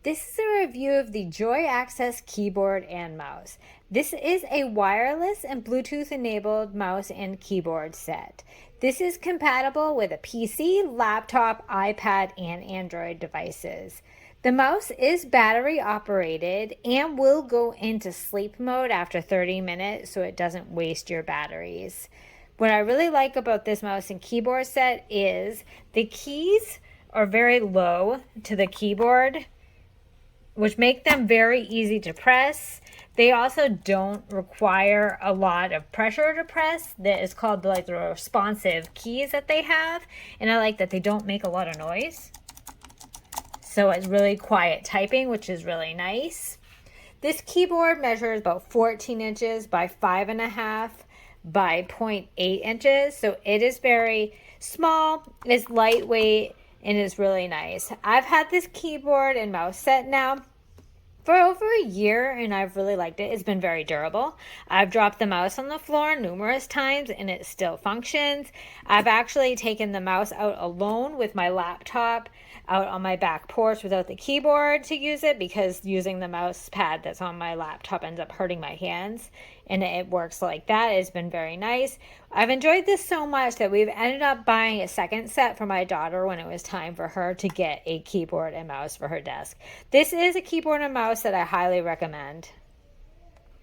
This is a review of the JOYACCESS keyboard and mouse. This is a wireless and Bluetooth enabled mouse and keyboard set. This is compatible with a PC, laptop, iPad, and Android devices. The mouse is battery operated and will go into sleep mode after 30 minutes so it doesn't waste your batteries. What I really like about this mouse and keyboard set is the keys are very low to the keyboard, which make them very easy to press. They also don't require a lot of pressure to press. That is called the responsive keys that they have. And I like that they don't make a lot of noise. So it's really quiet typing, which is really nice. This keyboard measures about 14 inches by 5.5 by 0.8 inches. So it is very small, it's lightweight, and is really nice. I've had this keyboard and mouse set now for over a year and I've really liked it. It's been very durable. I've dropped the mouse on the floor numerous times and it still functions. I've actually taken the mouse out alone with my laptop out on my back porch without the keyboard to use it, because using the mouse pad that's on my laptop ends up hurting my hands, and it works like that. It's been very nice. I've enjoyed this so much that we've ended up buying a second set for my daughter when it was time for her to get a keyboard and mouse for her desk. This is a keyboard and mouse that I highly recommend.